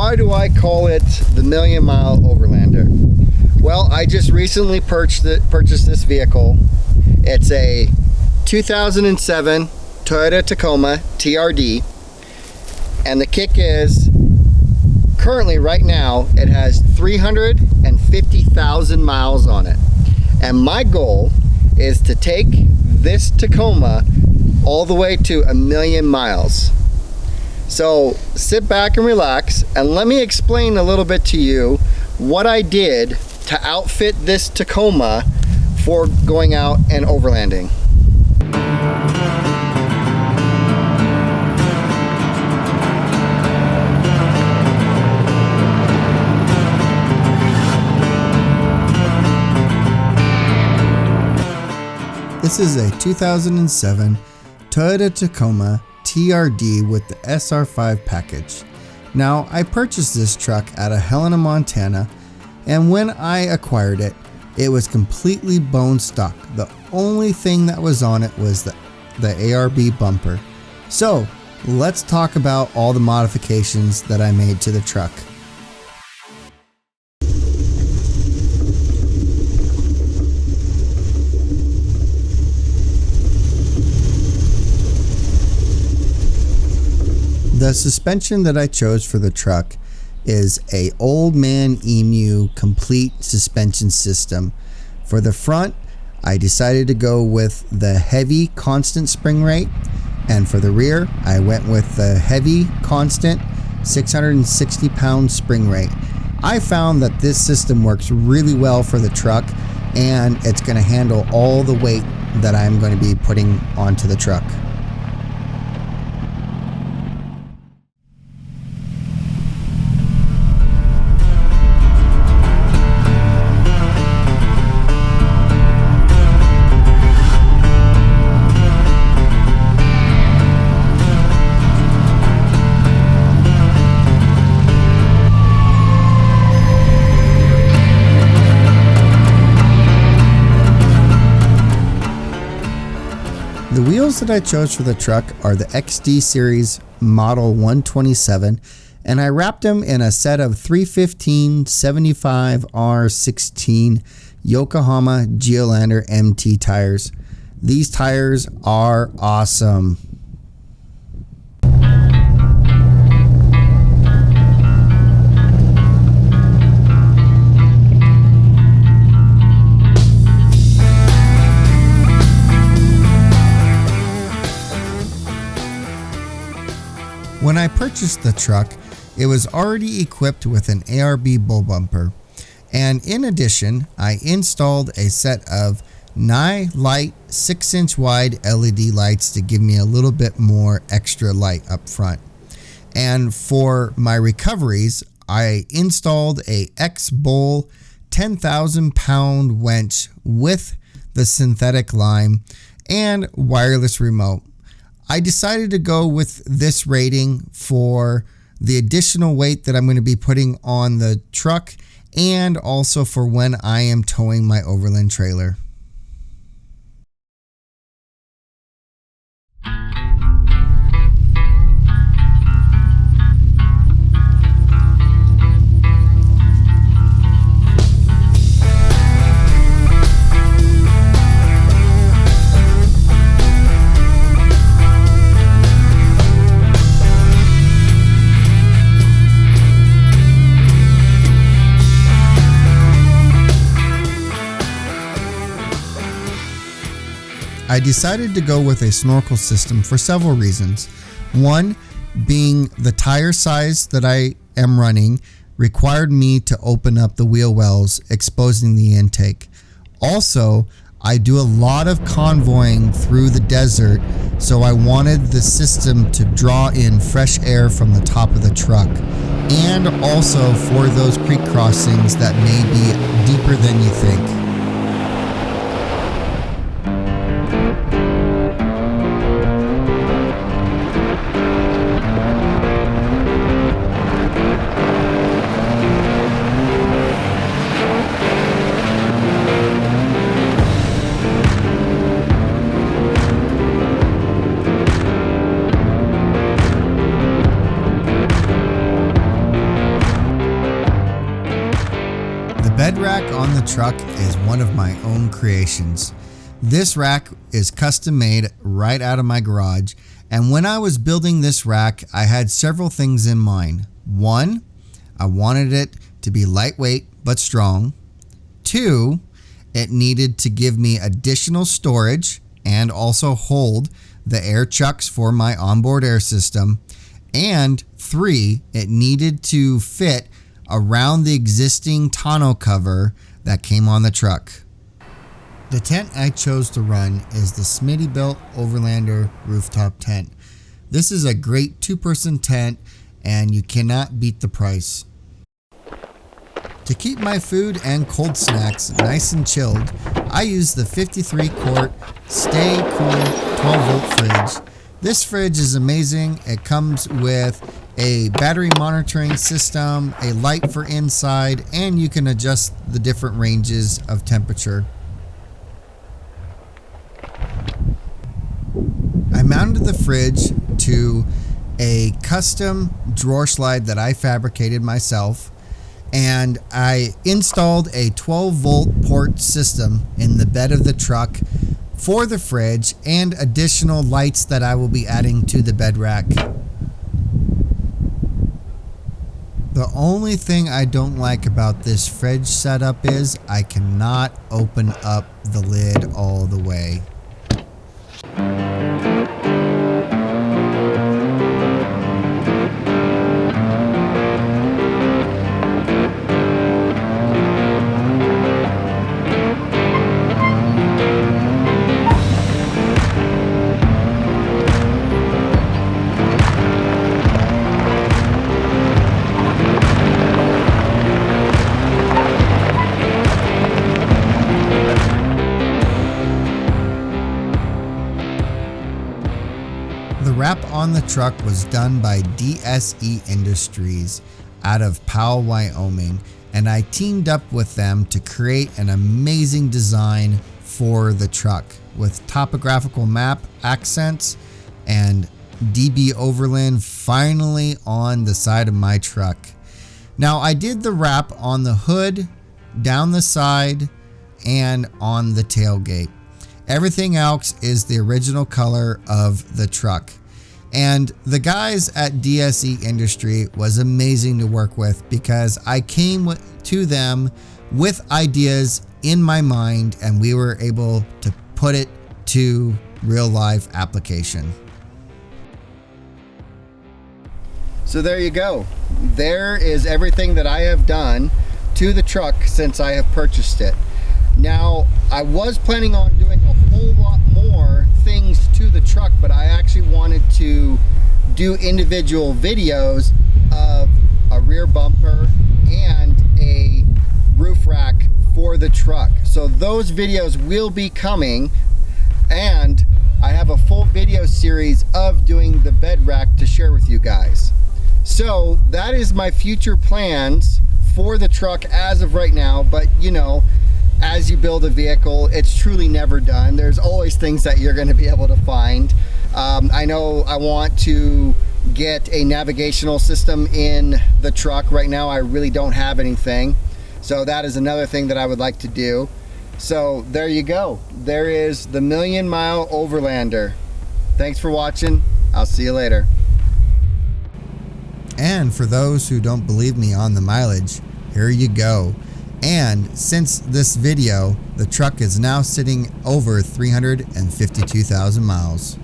why do I call it the Million Mile Overlander? Well, I just recently purchased this vehicle. It's a 2007 Toyota Tacoma TRD, and the kick is, currently right now, it has 350,000 miles on it. And my goal is to take this Tacoma all the way to 1,000,000 miles. So sit back and relax, and let me explain a little bit to you what I did to outfit this Tacoma for going out and overlanding. This is a 2007 Toyota Tacoma TRD with the SR5 package. Now, I purchased this truck out of Helena, Montana, and when I acquired it, it was completely bone stock. The only thing that was on it was the ARB bumper. So, let's talk about all the modifications that I made to the truck. The suspension that I chose for the truck is a Old Man Emu complete suspension system. For the front, I decided to go with the heavy constant spring rate, and for the rear, I went with the heavy constant 660 pound spring rate. I found that this system works really well for the truck, and it's going to handle all the weight that I'm going to be putting onto the truck. The wheels that I chose for the truck are the XD Series Model 127, and I wrapped them in a set of 315/75R16 Yokohama Geolandar MT tires. These tires are awesome. When I purchased the truck, it was already equipped with an ARB bull bumper, and in addition, I installed a set of Nye Light 6-inch wide LED lights to give me a little bit more extra light up front. And for my recoveries, I installed a X-Bowl 10,000 pound winch with the synthetic lime and wireless remote. I decided to go with this rating for the additional weight that I'm going to be putting on the truck, and also for when I am towing my Overland trailer. I decided to go with a snorkel system for several reasons. One, being the tire size that I am running required me to open up the wheel wells, exposing the intake. Also, I do a lot of convoying through the desert, so I wanted the system to draw in fresh air from the top of the truck, and also for those creek crossings that may be deeper than you think. rack on the truck is one of my own creations. This rack is custom made right out of my garage, and when I was building this rack, I had several things in mind. 1, I wanted it to be lightweight but strong. 2, it needed to give me additional storage and also hold the air chucks for my onboard air system. And 3, it needed to fit around the existing tonneau cover that came on the truck. The tent I chose to run is the Smittybilt Overlander rooftop tent. This is a great 2-person tent and you cannot beat the price. To keep my food and cold snacks nice and chilled, I use the 53-quart Stay Cool 12-volt fridge. This fridge is amazing. It comes with a battery monitoring system, a light for inside, and you can adjust the different ranges of temperature. I mounted the fridge to a custom drawer slide that I fabricated myself, and I installed a 12-volt port system in the bed of the truck for the fridge and additional lights that I will be adding to the bed rack. The only thing I don't like about this fridge setup is I cannot open up the lid all the way. The wrap on the truck was done by DSE Industries out of Powell, Wyoming, and I teamed up with them to create an amazing design for the truck with topographical map accents and DB Overland finally on the side of my truck. Now I did the wrap on the hood, down the side, and on the tailgate. Everything else is the original color of the truck. And the guys at DSE Industry was amazing to work with because I came to them with ideas in my mind and we were able to put it to real life application. So there you go. There is everything that I have done to the truck since I have purchased it. Now, I was planning on doing a whole lot more things to the truck, but I actually wanted to do individual videos of a rear bumper and a roof rack for the truck. So those videos will be coming, and I have a full video series of doing the bed rack to share with you guys. So that is my future plans for the truck as of right now, but you know, as you build a vehicle, it's truly never done. There's always things that you're going to be able to find. I know I want to get a navigational system in the truck. Right now I really don't have anything, so that is another thing that I would like to do. So there you go. There is the Million Mile Overlander. Thanks for watching. I'll see you later. And for those who don't believe me on the mileage, here you go. And since this video, the truck is now sitting over 352,000 miles.